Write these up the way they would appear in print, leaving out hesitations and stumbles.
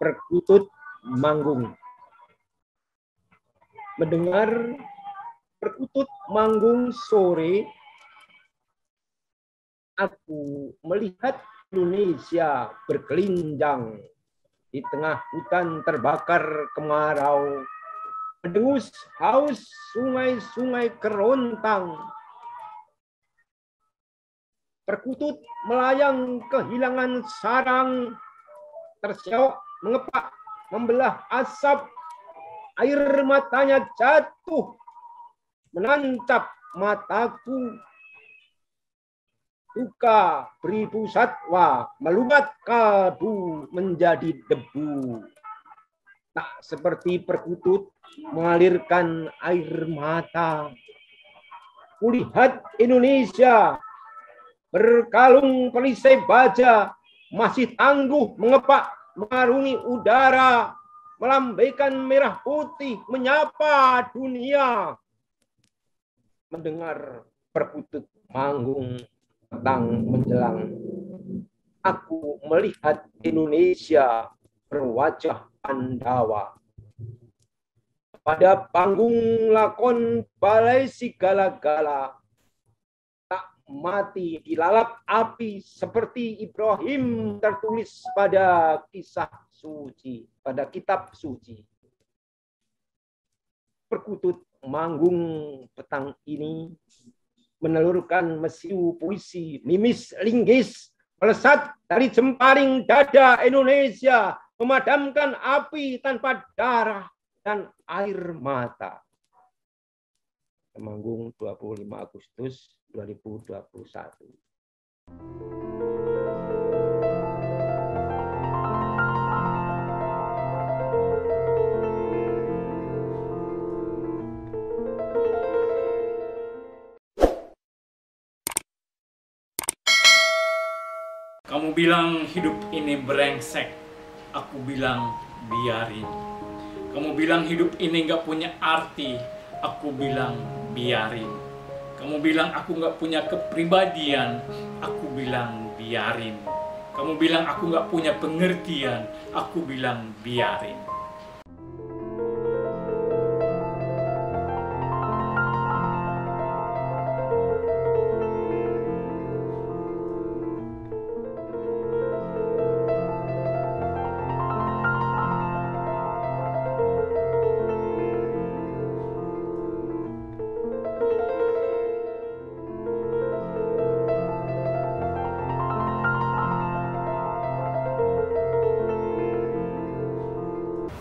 Perkutut Manggung. Mendengar perkutut manggung sore, aku melihat Indonesia berkelinjang di tengah hutan terbakar kemarau, mendengus haus sungai-sungai kerontang. Perkutut melayang kehilangan sarang, terseok mengepak, membelah asap, air matanya jatuh, menancap mataku. Duka beribu satwa melumat kalbu menjadi debu. Tak seperti perkutut mengalirkan air mata. Kulihat Indonesia berkalung perisai baja, masih tangguh mengepak, mengarungi udara, melambaikan merah putih, menyapa dunia. Mendengar perkutut manggung petang menjelang, aku melihat Indonesia berwajah Pandawa. Pada panggung lakon balai sigala-gala, tak mati dilalap api seperti Ibrahim tertulis pada kisah suci, pada kitab suci. Perkutut manggung petang ini menelurkan mesiu puisi mimis linggis melesat dari jemparing dada Indonesia, memadamkan api tanpa darah dan air mata. Temanggung 25 Agustus 2021. Kamu bilang hidup ini brengsek, aku bilang biarin. Kamu bilang hidup ini gak punya arti, aku bilang biarin. Kamu bilang aku gak punya kepribadian, aku bilang biarin. Kamu bilang aku gak punya pengertian, aku bilang biarin.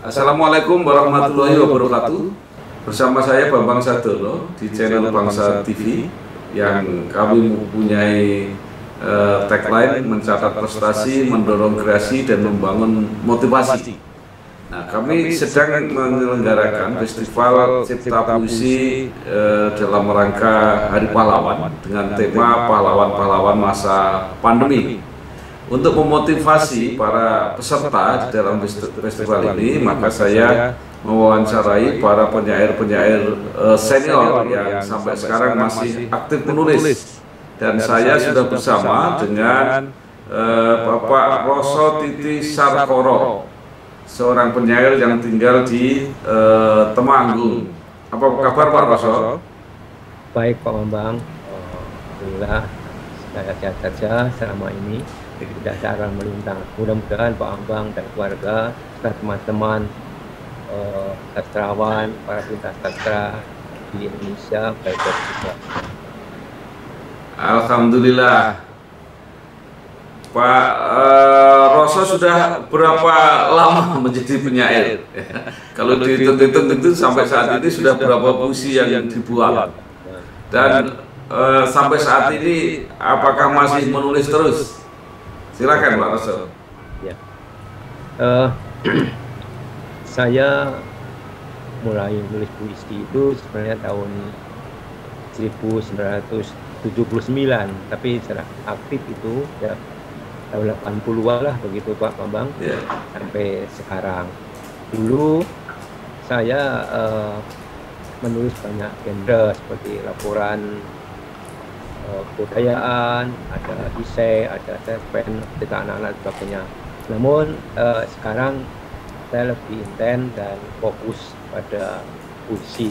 Assalamualaikum warahmatullahi wabarakatuh. Bersama saya Bambang Sadono di channel Bangsa TV yang kami mempunyai tagline mencatat prestasi, mendorong kreasi dan membangun motivasi. Nah, kami sedang menyelenggarakan festival cipta puisi dalam rangka Hari Pahlawan dengan tema pahlawan-pahlawan masa pandemi. Untuk memotivasi para peserta di dalam festival ini, maka saya mewawancarai para penyair-penyair senior yang sampai sekarang masih aktif menulis. Dan saya sudah bersama dengan Bapak Roso Titi Sarkoro, seorang penyair yang tinggal di Temanggung. Apa kabar Pak Roso? Baik Pak Bambang, alhamdulillah saya sehat saja selama ini. Tidak ada halangan melintang. Mudah-mudahan Pak Bambang dan keluarga serta teman-teman sastrawan, para pencinta sastra di Indonesia baik-baik juga. Alhamdulillah. Pak Roso sudah berapa lama menjadi penyair? Kalau dihitung-hitung itu sampai saat ini sudah berapa puisi yang dibuat? Dan sampai saat ini apakah masih menulis terus? Silakan Pak Roso. Ya. Saya mulai menulis puisi itu sebenarnya tahun 1979, tapi secara aktif itu ya tahun 80-an lah begitu Pak Bambang, sampai sekarang. Dulu saya menulis banyak genre seperti laporan kebudayaan, ada esai, ada cerpen, cerita anak-anak dan sebagainya. Namun sekarang saya lebih intens dan fokus pada puisi.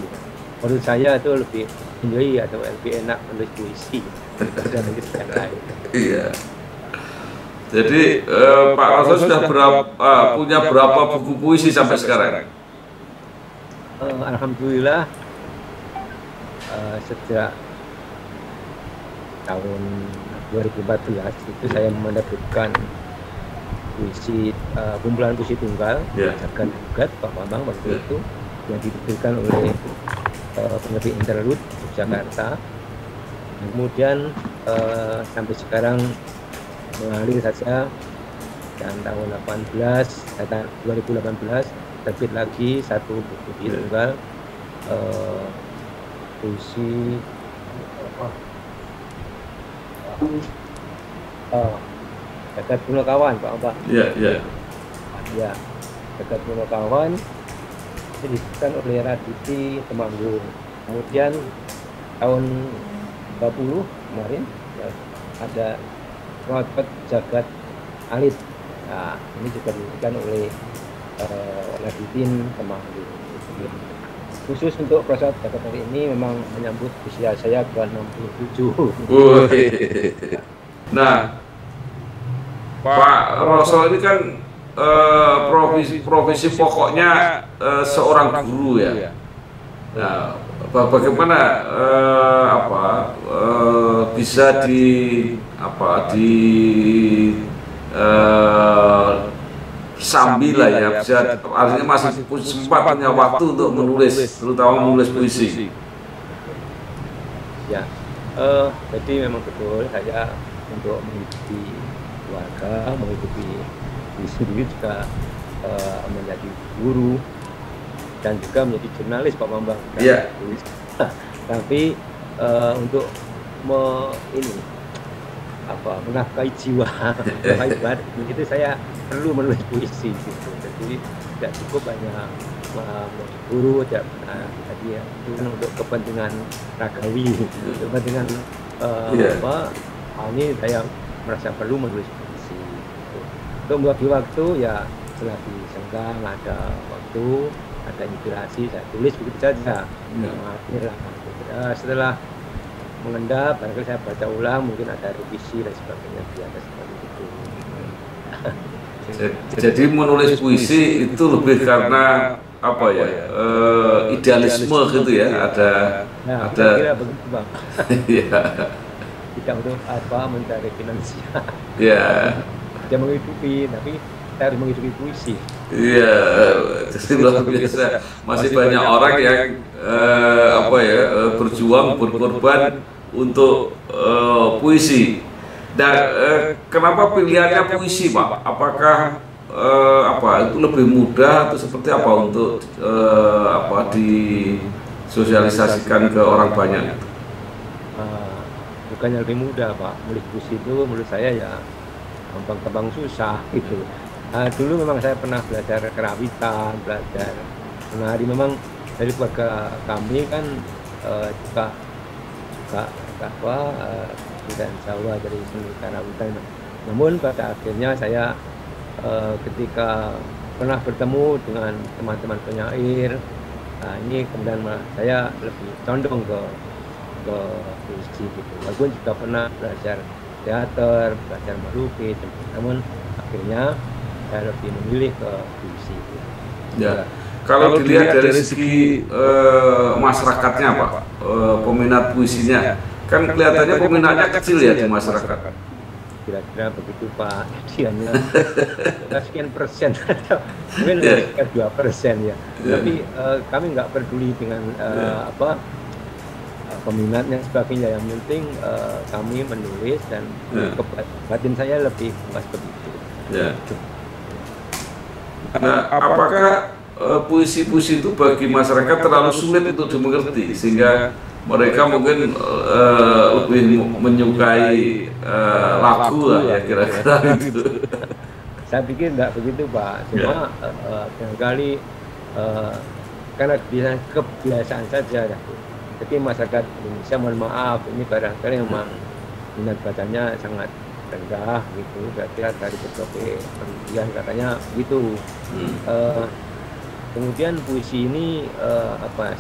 Menurut saya itu lebih enjoy atau lebih enak menulis puisi daripada menulis yang lain. Iya. Jadi Pak Roso sudah punya berapa buku puisi sampai sekarang? Alhamdulillah sejak tahun 2014 itu saya menerbitkan puisi kumpulan puisi tunggal Jagat Gugat Pak Bambang waktu itu yang diterbitkan oleh penerbit Interlude Jakarta. Kemudian sampai sekarang mengalir saja, dan tahun 2018 terbit lagi satu buku tunggal puisi Jagat Punokawan Pak Bambang. Iya. Ya, Jagat Punokawan diterbitkan oleh Raditya Temanggung. Kemudian tahun 20 kemarin ya, ada Rotot Jagat Alit. Nah, ini juga diterbitkan oleh Raditya Temanggung. Khusus untuk proses Jagat Alit ini memang menyambut usia saya ke 67. Nah, Pak Roso ini kan profesi pokoknya seorang guru ya. Nah, bagaimana bisa sambil lah ya, bisa artinya masih sempat punya waktu untuk menulis, terutama menulis puisi. Ya, jadi memang betul saya untuk menghidupi keluarga, menghidupi diri sendiri juga menjadi guru dan juga menjadi jurnalis Pak Bambang. Iya. Tapi untuk menafkahi jiwa, menafkahi badan itu saya perlu menulis puisi gitu. Jadi tidak cukup hanya guru, tidak tadi ya, itu kan untuk kepentingan ragawi, kepentingan ini saya merasa perlu menulis puisi. Untuk membagi waktu ya setelah senggang ada waktu, ada inspirasi, saya tulis begitu saja. Setelah mengendap, barangkali saya baca ulang, mungkin ada revisi dan sebagainya, biasa seperti itu. Jadi menulis puisi itu lebih karena idealisme gitu ya, ada kira begitu Bang. Iya. Tidak untuk mencari finansial. Iya. Dia menghidupi, tapi saya harus menghidupi puisi. Iya, jadi luar biasa. Masih banyak orang yang berjuang, berkorban untuk puisi. Dan kenapa pilihannya puisi, Pak? Apakah itu lebih mudah atau seperti apa untuk disosialisasikan ke orang banyak? Bukannya lebih mudah, Pak. Menulis puisi itu menurut saya ya gampang-gampang susah gitu. Dulu memang saya pernah belajar kerawitan, belajar menari. Memang dari keluarga kami kan juga dan Jawa dari seni karawitan. Namun pada akhirnya saya ketika pernah bertemu dengan teman-teman penyair, ini kemudian saya lebih condong ke puisi gitu. Walaupun juga pernah belajar teater, belajar melukis, namun akhirnya saya lebih memilih ke puisi. Ya. Kalau dilihat dari segi masyarakatnya, Pak, peminat puisinya, kan kelihatannya peminatnya kecil ya di masyarakat. Kira-kira begitu Pak. Jadinya sekian persen, mungkin sekitar 2% ya. Tapi kami nggak peduli dengan peminatnya sebagainya. Yang penting kami menulis dan batin saya lebih puas begitu. Ya. Nah, apakah puisi-puisi itu bagi masyarakat terlalu sulit untuk dimengerti sehingga mereka mungkin lebih menyukai lagu lah ya kira-kira gitu? Saya pikir enggak begitu Pak, cuma barangkali karena kebiasaan saja. Jadi masyarakat Indonesia, mohon maaf, ini barangkali memang minat bacanya sangat rendah gitu, kira-kira dari berbagai penelitian katanya gitu. Kemudian puisi ini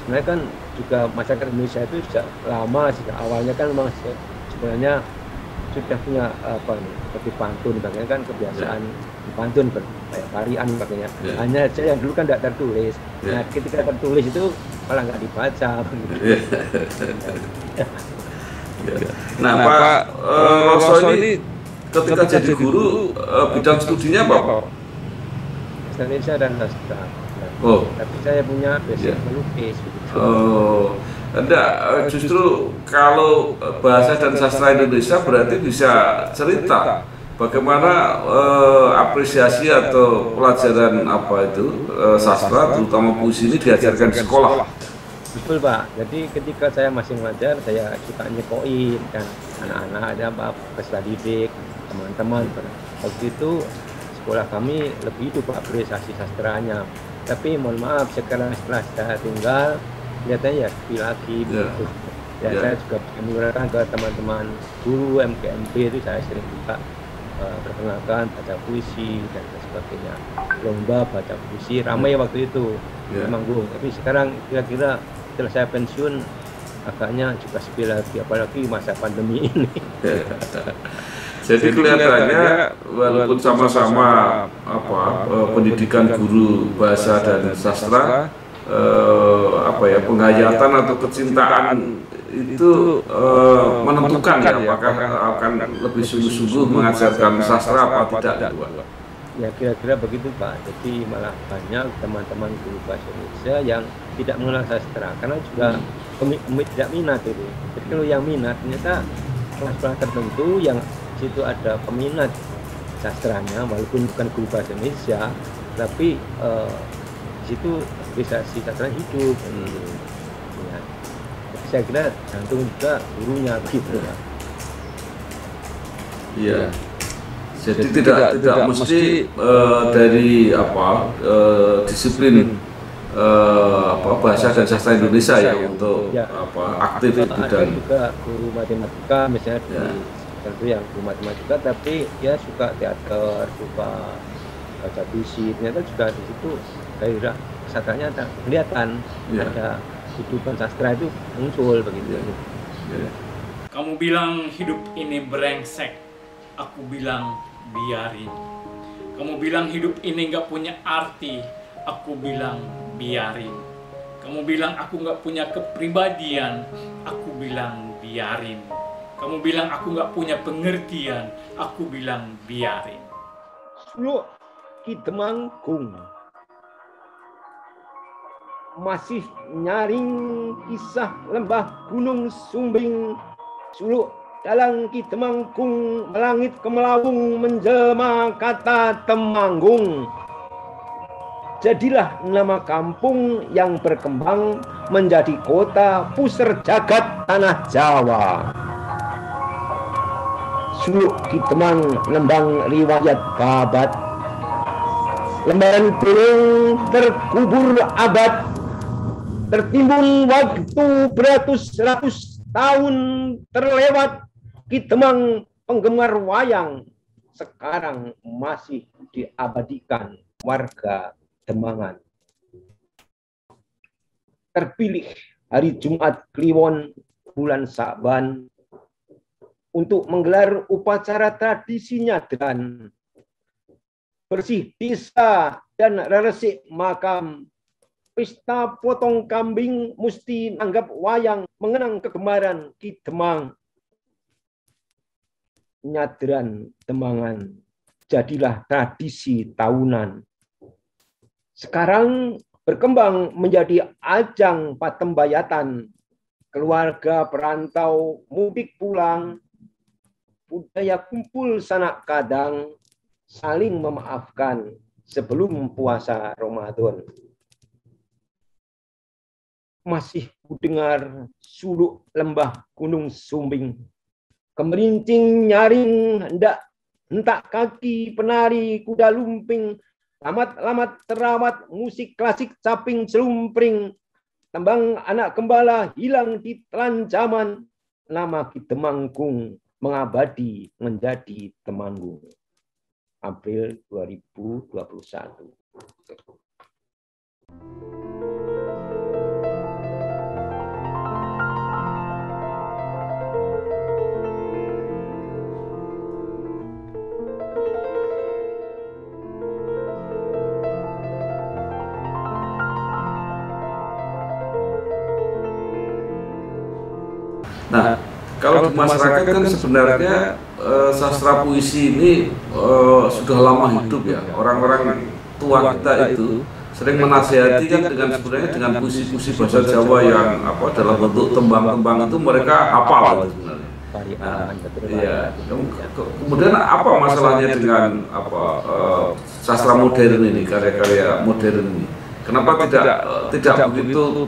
sebenarnya kan juga masyarakat Indonesia itu sejak lama, sejak awalnya kan memang sebenarnya sudah punya seperti pantun, bagaimana kan kebiasaan pantun tarian sebagainya. Hanya saja yang dulu kan tidak tertulis. Nah, ketika tertulis itu malah nggak dibaca begitu. Nah, Pak Roso ini ketika jadi guru bidang studinya apa, Pak? Bahasa Indonesia dan sastra. Tapi saya punya basic melukis. Enggak, justru kalau bahasa dan sastra Indonesia berarti bisa cerita bagaimana apresiasi atau pelajaran sastra, terutama puisi ini diajarkan di sekolah. Betul, Pak. Jadi ketika saya masih mengajar, saya suka nyekoin kan anak-anak, ada peserta didik, teman-teman. Waktu itu sekolah kami lebih itu apresiasi sastranya. Tapi mohon maaf, sekarang setelah saya tinggal, kelihatannya ya sepi lagi begitu. Saya juga menyuarakan ke teman-teman guru MKMP itu, saya sering juga perkenalkan baca puisi dan sebagainya. Lomba baca puisi ramai waktu itu di Manggung. Tapi sekarang kira-kira setelah saya pensiun agaknya juga sepi lagi, apalagi masa pandemi ini. Jadi kelihatannya walaupun sama-sama pendidikan guru bahasa dan sastra, penghayatan atau kecintaan itu menentukan ya apakah akan lebih sungguh-sungguh mengajarkan sastra apa tidak. Ya kira-kira begitu, Pak. Jadi malah banyak teman-teman guru bahasa Indonesia yang tidak mengenal sastra karena juga tidak minat itu. Jadi kalau yang minat ternyata kelas-kelas tertentu yang situ ada peminat sastranya, walaupun bukan guru bahasa Indonesia, tapi di situ bisa si sastranya hidup. Ya. Saya kira gantung juga gurunya begitu. Iya. Jadi tidak mesti dari disiplin bahasa dan sastra Indonesia ya untuk aktif di bidang. Ada juga guru matematika misalnya tentu yang guru matematika, tapi ya suka teater, suka baca puisi, ternyata juga di situ gairah sastranya kelihatan, ada kehidupan sastra itu muncul begitu. Kamu bilang hidup ini brengsek, aku bilang biarin. Kamu bilang hidup ini nggak punya arti, aku bilang biarin. Kamu bilang aku nggak punya kepribadian, aku bilang biarin. Kamu bilang aku nggak punya pengertian, aku bilang biarin. Suluk Ki Temanggung masih nyaring kisah lembah gunung Sumbing. Suluk dalang Ki Temanggung melangit kemelawung menjelma kata Temanggung. Jadilah nama kampung yang berkembang menjadi kota pusar jagat tanah Jawa. Suluk Ki Temang lembang riwayat babat, lembaran gunung terkubur abad, tertimbun waktu beratus-ratus tahun terlewat. Ki Temang penggemar wayang sekarang masih diabadikan warga Demangan. Terpilih hari Jumat Kliwon bulan Sa'ban untuk menggelar upacara tradisi nyadran, bersih desa dan resik makam, pesta potong kambing mesti nanggap wayang mengenang kegemaran Ki Temang. Nyadran Demangan jadilah tradisi tahunan. Sekarang berkembang menjadi ajang patembayatan, keluarga perantau mudik pulang, budaya kumpul sanak kadang, saling memaafkan sebelum puasa Ramadan. Masih kudengar suluk lembah gunung Sumbing, kemerincing nyaring hentak kaki penari kuda lumping, lamat-lamat terawat musik klasik caping celumpring, tembang anak gembala hilang di telan zaman, nama Ki Temanggung mengabadi menjadi Temanggung April 2021. Nah, kalau di masyarakat kan sebenarnya sastra puisi ini sudah lama hidup ya. Orang-orang tua kita itu sering menasihati kan dengan sebenarnya dengan puisi-puisi bahasa Jawa yang dalam bentuk tembang-tembang itu mereka hafal sebenarnya. Nah, iya. Kemudian apa masalahnya dengan sastra modern ini, karya-karya modern ini? Kenapa tidak begitu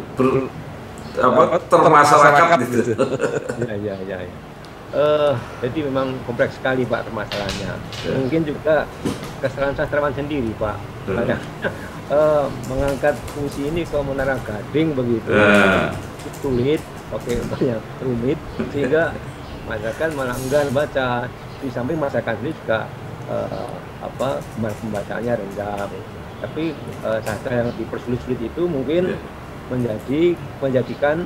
termasyarakat gitu? Ya. Jadi memang kompleks sekali Pak permasalahannya. Mungkin juga kesalahan sastrawan sendiri Pak. Mengangkat fungsi ini ke Menara Gading begitu, sulit, banyak rumit, sehingga masyarakat malah enggan baca. Di samping masyarakat sendiri juga pembacaannya rendah. Tapi sastra yang dipersulit-sulit itu mungkin menjadikan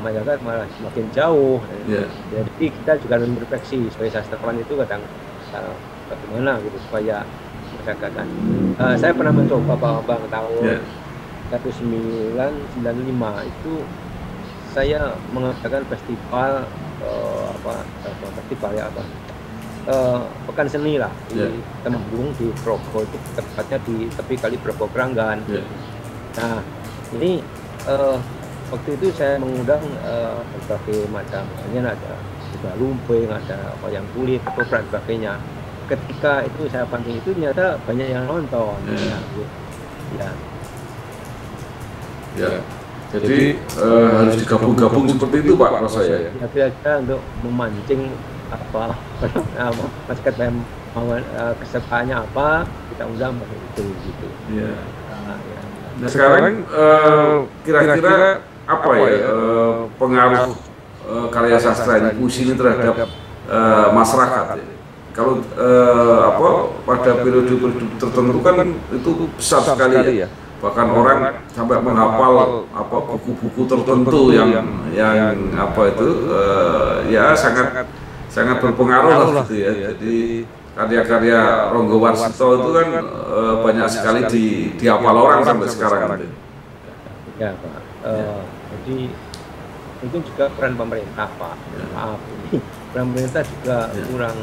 masyarakat malah semakin jauh. Jadi kita juga harus berefleksi sebagai sastrawan itu kadang bagaimana gitu supaya masyarakat kan. Saya pernah mencoba Pak tahun 1995 itu saya mengadakan festival pekan seni lah di Temanggung di Progo, itu tepatnya di tepi kali Progo Kranggan. Nah ini waktu itu saya mengundang berbagai macam, misalnya ada juga lumping, ada wayang kulit, ketoprak, sebagainya. Ketika itu saya panggil itu ternyata banyak yang nonton. Jadi harus digabung-gabung seperti itu Pak, rasa saya. Kira-kira untuk memancing masyarakat yang mau kesukaannya apa, kita undang begitu gitu. Nah sekarang kira-kira apa ya pengaruh karya sastra ini, puisi ini terhadap masyarakat? Kalau pada periode tertentu kan itu besar sekali ya. Bahkan orang sampai menghafal buku-buku tertentu yang sangat berpengaruh lah gitu ya. Jadi karya-karya Ronggo Warsito itu kan banyak sekali dihafal orang sampai sekarang. Ya Pak. Jadi mungkin juga peran pemerintah Pak. Maaf, ini peran pemerintah juga kurang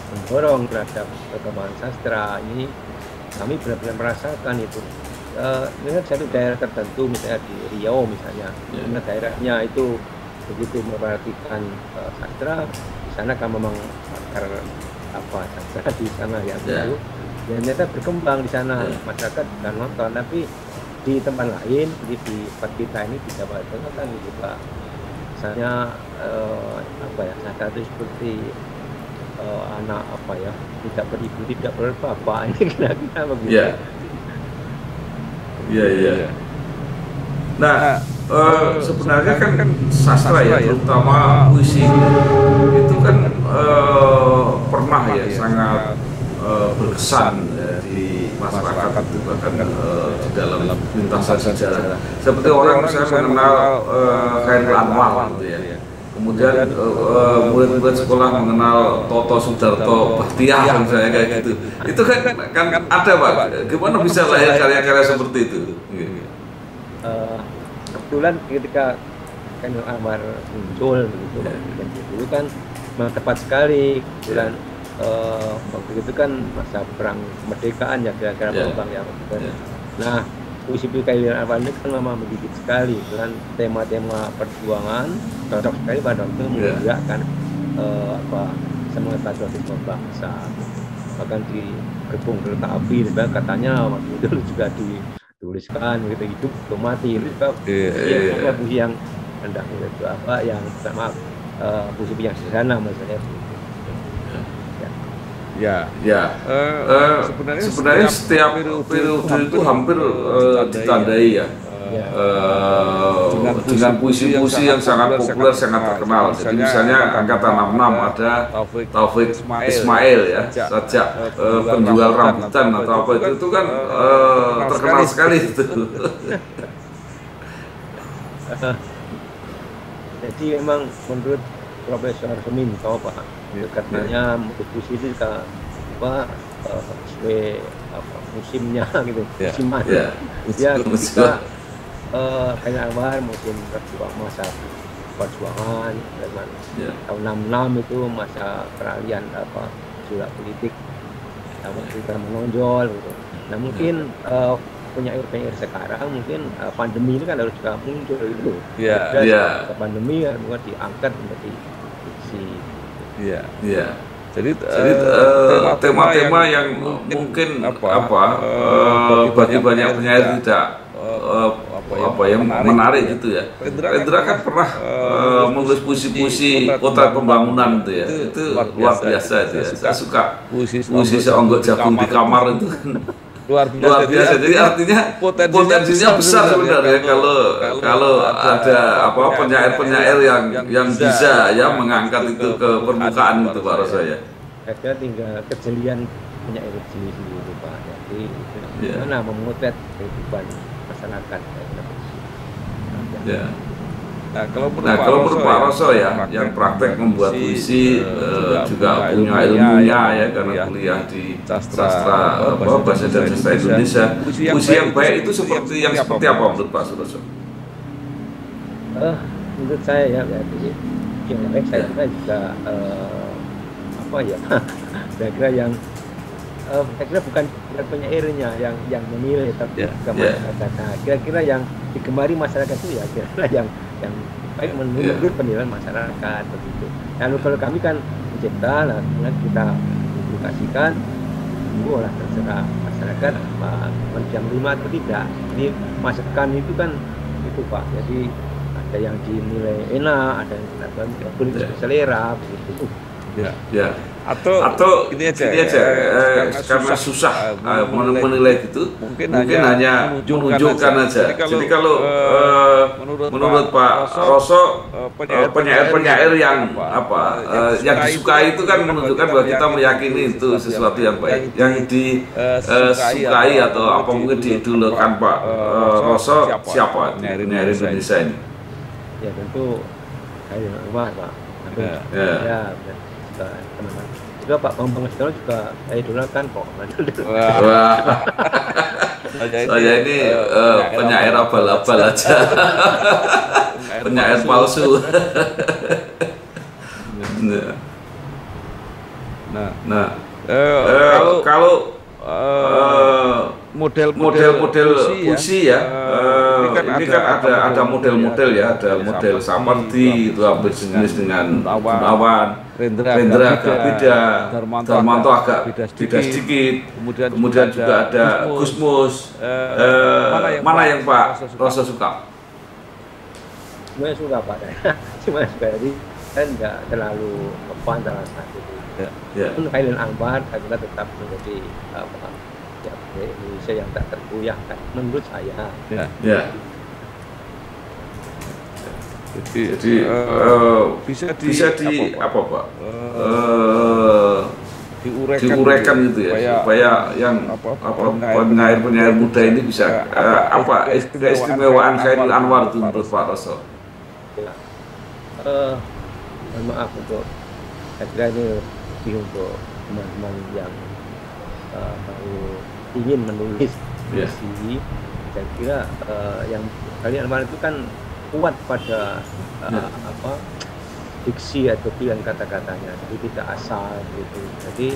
mendorong terhadap perkembangan sastra ini. Kami benar-benar merasakan itu. Dengan satu daerah tertentu, misalnya di Riau misalnya, karena daerahnya itu begitu memperhatikan sastra, di sana kan memang pakar sastra di sana ya, dan ternyata berkembang di sana, masyarakat dan nonton. Tapi di tempat lain, di tempat kita ini di Jawa Tengah kan juga, misalnya sastra itu seperti anak tidak beribu tidak berbapak, ini kira-kira begitu. Iya. Nah, sebenarnya kan sastra ya, terutama puisi itu kan pernah ya sangat berkesan di masyarakat itu, bahkan di dalam lintasan sejarah. Seperti orang misalnya mengenal Khairul Anwar gitu ya. Kemudian murid-murid sekolah mengenal Toto Sudarto Bahtiar misalnya kayak gitu. Itu kan ada Pak. Gimana bisa lahir karya-karya seperti itu? Kebetulan ketika Khairul Anwar muncul begitu, dulu kan tepat sekali. Kebetulan waktu itu kan masa perang kemerdekaan ya, kira-kira Bang ya. Nah, puisi Khairul Anwar ini kan memang menggigit sekali dengan tema-tema perjuangan, cocok sekali pada waktu menggerakkan semangat patriotisme bangsa. Bahkan di Gerbong Kereta Api katanya waktu itu juga dituliskan gitu, hidup atau mati. Itu juga puisi yang rendah itu yang puisi yang sederhana misalnya. Sebenarnya setiap periode itu hampir ditandai ya dengan puisi-puisi yang sangat populer, sangat terkenal. Jadi misalnya angkatan 66 ada Taufik Ismail ya, sajak penjual rambutan atau apa itu kan terkenal sekali itu. Jadi memang menurut Profesor Suminto Pak, katanya puisi itu juga sesuai musimnya gitu, musiman. Ya ketika kayak Anwar musim masa perjuangan zaman tahun 66 itu masa peralihan surat politik kita menonjol gitu. Nah mungkin penyair-penyair sekarang mungkin pandemi ini kan harus juga muncul itu. Pandemi ya diangkat menjadi fiksi. Jadi tema-tema yang mungkin bagi banyak penyair tidak yang menarik gitu ya. Rendra kan pernah menulis puisi-puisi kota pembangunan itu ya. Itu luar biasa itu ya. Saya suka puisi seonggok jagung di kamar itu kan. Luar biasa. Jadi artinya potensinya besar sebenarnya kalau ada penyair-penyair yang bisa ya mengangkat itu ke permukaan itu Pak Roso ya. Ada tinggal kejelian penyair sendiri Pak. Jadi bagaimana memotret kehidupan masyarakat. Nah kalau menurut Pak Roso ya, yang praktek membuat puisi juga punya ilmunya ya karena kuliah di sastra bahasa dan sastra Indonesia. Puisi yang baik itu seperti apa menurut Pak Roso? Menurut saya ya, yang baik saya juga kira-kira yang saya kira bukan penyairnya yang menilai tapi masyarakat. Nah, kira-kira yang digemari masyarakat itu ya kira-kira yang baik menurut penilaian masyarakat begitu. Lalu kalau kami kan mencipta, kita publikasikan, lah terserah masyarakat yang terima atau tidak. Jadi masukan itu kan itu Pak. Jadi ada yang dinilai enak, ada yang tidak selera begitu. Atau ini aja karena susah menilai gitu, mungkin hanya menunjukkan aja. Jadi kalau menurut Pak Roso penyair yang yang disukai itu kan menunjukkan bahwa kita meyakini itu sesuatu yang baik, yang disukai atau mungkin diidolakan Pak Roso siapa penyair Indonesia ini? Ya tentu Khairil Anwar Pak. Teman-teman juga Pak Bambang Setiawan juga saya idolakan kok. Saya ini penyair abal-abal aja. Penyair palsu. Kalau model puisi ya, ini kan ada model-model ya, ada model Sapardi itu hampir jenis dengan Gunawan, Rendra agak beda, Darmanto agak beda sedikit, kemudian juga ada Gusmus. Mana yang Pak Roso suka? Semuanya suka Pak, cuma jadi kan nggak terlalu antara satu. Pun Khairil Anwar kita tetap menjadi Indonesia yang tak tergoyahkan menurut saya. Jadi bisa di apa Pak? Diuraikan gitu ya supaya yang penyair muda ini bisa keistimewaan Khairil Anwar itu menurut Pak Roso. Mohon maaf untuk saya kira ini lebih untuk teman-teman yang baru ingin menulis puisi. Saya kira yang Khairil Anwar itu kan kuat pada diksi atau pilihan kata-katanya, jadi tidak asal gitu. Jadi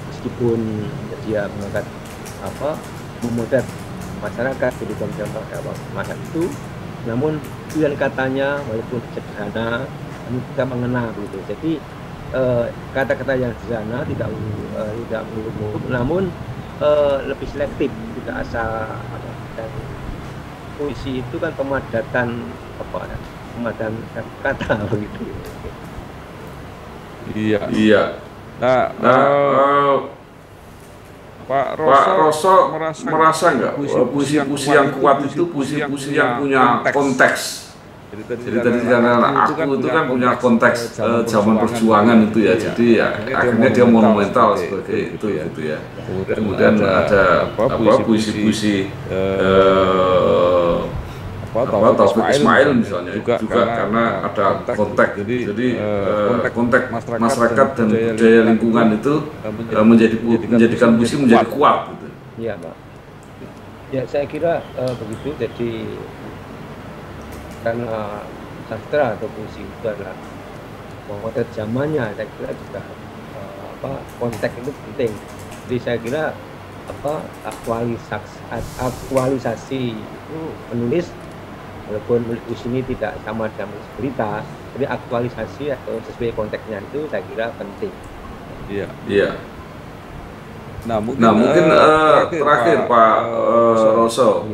meskipun dia mengangkat memotret masyarakat kehidupan pada masa itu, namun pilihan katanya walaupun sederhana kita mengenal gitu. Jadi kata-kata yang sederhana tidak muluk-muluk, namun lebih selektif, tidak asal. Dan puisi itu kan pemadatan kata begitu. Iya. Pak Roso merasa nggak puisi-puisi yang kuat itu puisi-puisi yang punya konteks? Jadi tadi karena aku itu kan punya konteks zaman perjuangan itu ya, jadi ya akhirnya dia monumental sebagai itu gitu ya. Kemudian ada puisi-puisi Taufik Ismail misalnya juga karena ada konteks. Jadi konteks masyarakat dan budaya lingkungan itu menjadikan puisi menjadi kuat gitu. Iya, Pak. Ya, saya kira begitu. Jadi karena sastra atau puisi itu adalah memotret zamannya, saya kira juga konteks itu penting. Jadi saya kira aktualisasi itu menulis, walaupun puisi ini tidak sama dengan berita, jadi aktualisasi atau sesuai konteksnya itu saya kira penting. Iya. Nah mungkin terakhir Pak Roso,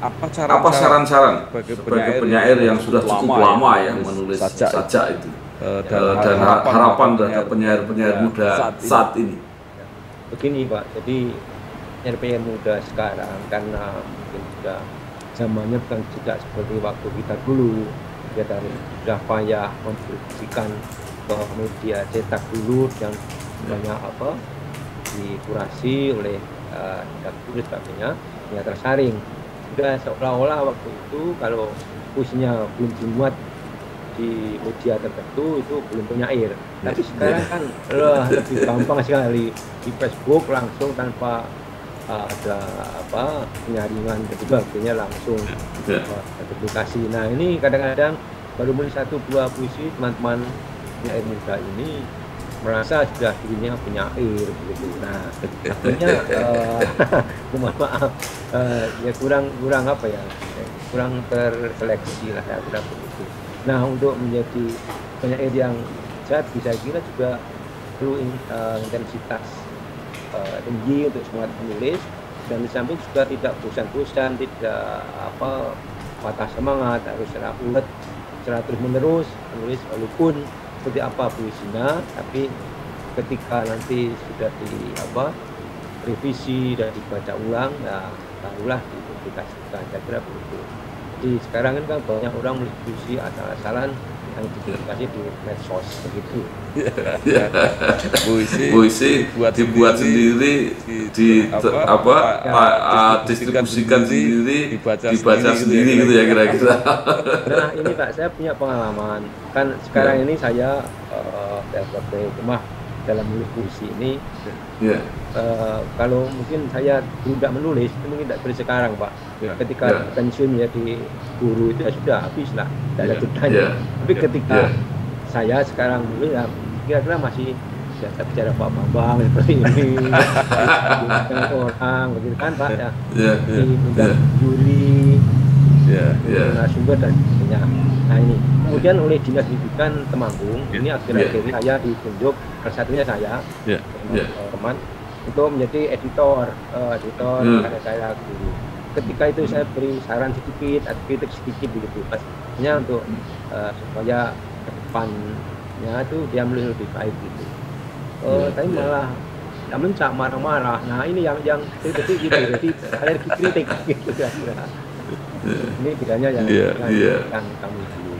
apa saran-saran sebagai penyair yang sudah cukup lama ya menulis sajak itu, dan harapan terhadap penyair-penyair muda saat ini? Begini Pak, jadi penyair muda sekarang karena mungkin sudah zamannya bukan tidak seperti waktu kita dulu, kita sudah payah memproduksikan ke media cetak dulu yang banyak dikurasi oleh dapur sebagainya, ya tersaring. Sudah seolah-olah waktu itu kalau puisinya belum dimuat di media tertentu itu belum penyair. Tapi sekarang kan lebih gampang sekali di Facebook langsung tanpa ada penyaringan dan sebagainya langsung publikasi. Nah ini kadang-kadang baru menulis 1-2 puisi teman-teman penyair muda ini merasa sudah dirinya penyair begitu. Nah akhirnya mohon maaf ya kurang terseleksi lah ya, kurang begitu. Nah untuk menjadi penyair yang saya kira juga perlu intensitas tinggi untuk semangat menulis, dan di samping juga tidak bosan-bosan, tidak patah semangat, harus secara ulet, secara terus menerus menulis walaupun seperti apa puisinya, tapi ketika nanti sudah revisi dan dibaca ulang, nah barulah dipublikasikan. Saya kira begitu. Jadi sekarang kan banyak orang menulis puisi asal-asalan yang dipublikasi di medsos begitu. Puisi dibuat sendiri, distribusikan sendiri, dibaca sendiri gitu ya kira-kira. Nah ini Pak, saya punya pengalaman. Kan sekarang ini saya sebagai rumah dalam menulis puisi ini. Kalau mungkin saya tidak menulis, itu mungkin tidak seperti sekarang Pak. Ketika pensiun menjadi guru itu ya sudah habis lah, tidak ada gunanya. Tapi ketika saya sekarang menulis, ya, kira-kira masih biasa bicara Pak Bambang seperti ini, dengan orang begitu kan Pak ya, diundang juri, narasumber dan sebagainya. Nah ini kemudian oleh Dinas Pendidikan Temanggung, ini akhir-akhir ini saya ditunjuk, salah satunya saya, teman untuk menjadi editor karena saya guru. Ketika itu saya beri saran sedikit, kritik sedikit begitu, pastinya untuk supaya ke depannya itu dia menulis lebih baik gitu. Tapi malah mencak marah-marah. Nah ini yang kritik gitu, jadi alergi kritik gitu kira-kira. Ini bedanya yang kami dulu.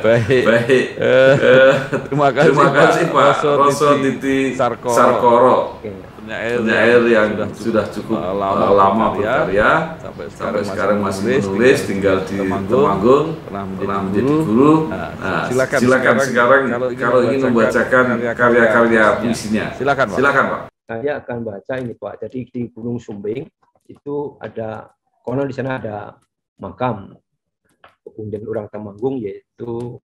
Baik. Terima kasih Pak Roso Titi Sarkoro, penyair yang sudah cukup lama berkarya, sampai sekarang masih menulis, tinggal di Temanggung, pernah menjadi guru. Nah, silakan sekarang kalau ingin membacakan karya-karya puisinya. Silakan Pak. Saya akan baca ini Pak. Jadi di Gunung Sumbing itu ada, konon di sana ada makam kemudian orang Temanggung, yaitu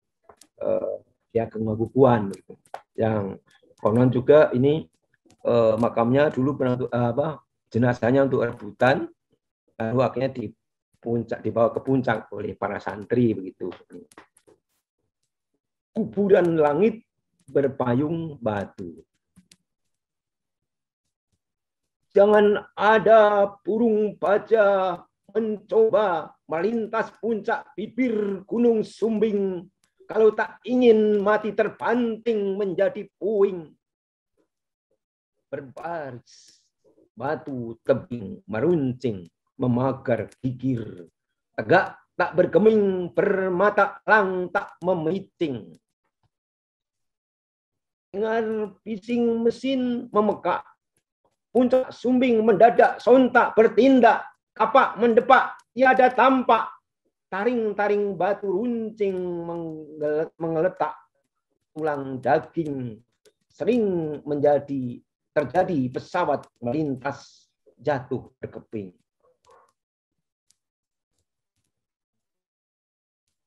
Ki Ageng Mangkubuan gitu. Yang konon juga ini makamnya dulu pernah jenazahnya untuk rebutan, lalu akhirnya dibawa ke puncak oleh para santri begitu. Kuburan langit berpayung batu. Jangan ada burung baja mencoba melintas puncak bibir Gunung Sumbing kalau tak ingin mati terbanting menjadi puing. berbaris, batu tebing meruncing, memagar gigir, tegak tak bergeming, bermata lang tak memiting. Dengar bising mesin memekak, puncak sumbing mendadak sontak bertindak, kapak mendepak tiada tampak, taring-taring batu runcing mengeletak, tulang daging sering terjadi pesawat melintas jatuh berkeping.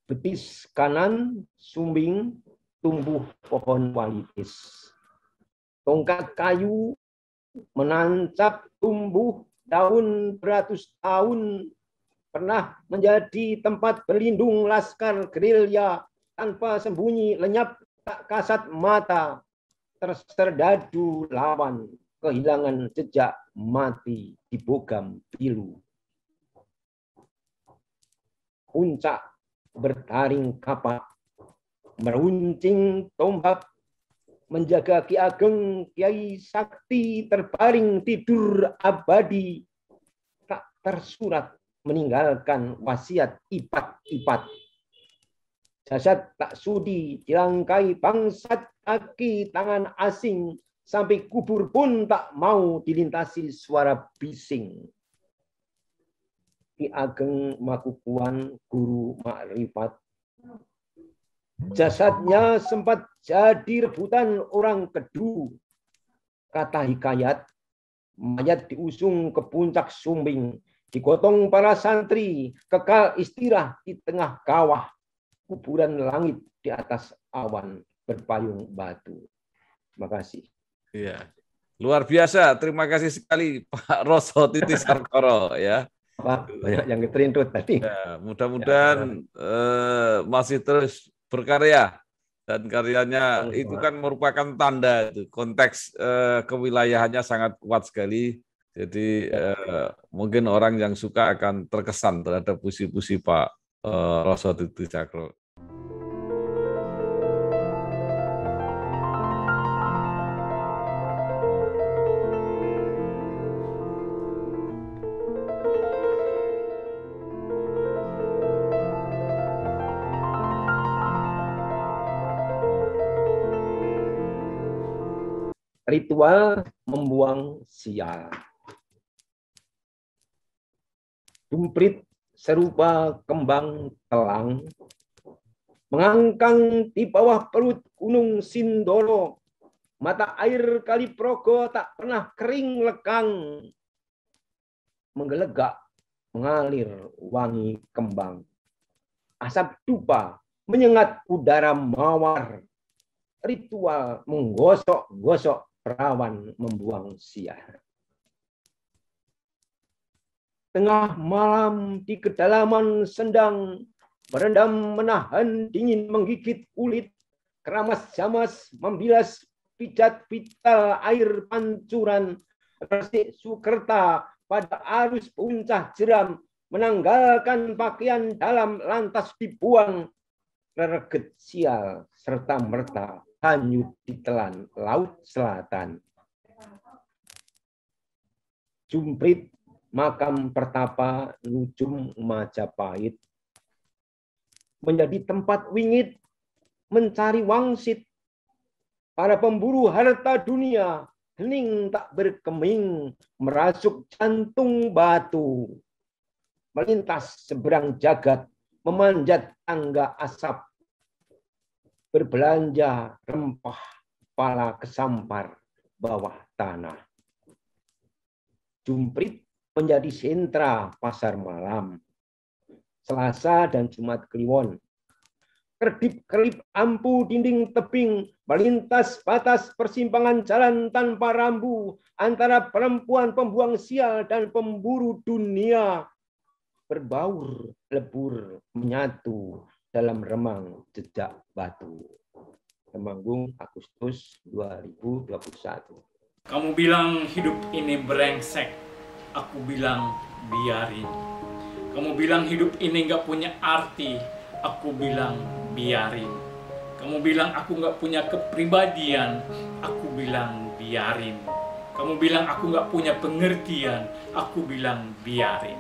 Betis kanan sumbing tumbuh pohon walitis. Tongkat kayu menancap tumbuh daun beratus tahun, pernah menjadi tempat berlindung laskar gerilya, tanpa sembunyi lenyap tak kasat mata, terserdadu lawan, kehilangan jejak mati di bogam pilu. Puncak bertaring kapak, meruncing tombak, menjaga Ki Ageng Kiai Sakti terbaring tidur abadi, tak tersurat meninggalkan wasiat ipat-ipat. Jasad tak sudi dilangkai bangsat kaki tangan asing, sampai kubur pun tak mau dilintasi suara bising. Ki Ageng Makukuhan Guru Makrifat, jasadnya sempat jadi rebutan orang Kedu. Kata hikayat, mayat diusung ke puncak sumbing, digotong para santri, kekal istirahat di tengah kawah, kuburan langit di atas awan berpayung batu. Terima kasih. Iya. Luar biasa. Terima kasih sekali Pak Roso Titi Sarkoro ya. Pak, banyak yang keterintut tadi. Ya, mudah-mudahan masih terus berkarya, dan karyanya itu kan merupakan tanda itu, konteks kewilayahannya sangat kuat sekali. Jadi mungkin orang yang suka akan terkesan terhadap puisi-puisi Pak Roso Titi Sarkoro. Ritual membuang sial. Jumprit serupa kembang telang, mengangkang di bawah perut gunung Sindoro. Mata air Kali Progo tak pernah kering lekang, menggelegak mengalir wangi kembang. Asap dupa menyengat udara mawar. Ritual menggosok-gosok perawan membuang sial. Tengah malam di kedalaman sendang, berendam menahan dingin menggigit kulit, keramas jamas membilas pijat vital air pancuran, resik Sukerta pada arus puncak jeram, menanggalkan pakaian dalam lantas dibuang, rereget sial serta merta hanyut ditelan laut selatan. Jumprit makam pertapa Nujum Majapahit menjadi tempat wingit mencari wangsit. Para pemburu harta dunia hening tak berkeming, merasuk jantung batu, melintas seberang jagat, memanjat tangga asap, berbelanja rempah pala kesampar bawah tanah. Jumprit menjadi sentra pasar malam, Selasa dan Jumat Kliwon. Kedip-kedip ampu dinding tebing melintas batas persimpangan jalan tanpa rambu antara perempuan pembuang sial dan pemburu dunia, berbaur lebur menyatu dalam remang jejak batu. Temanggung, Agustus 2021. Kamu bilang hidup ini brengsek, aku bilang biarin. Kamu bilang hidup ini nggak punya arti, aku bilang biarin. Kamu bilang aku nggak punya kepribadian, aku bilang biarin. Kamu bilang aku nggak punya pengertian, aku bilang biarin.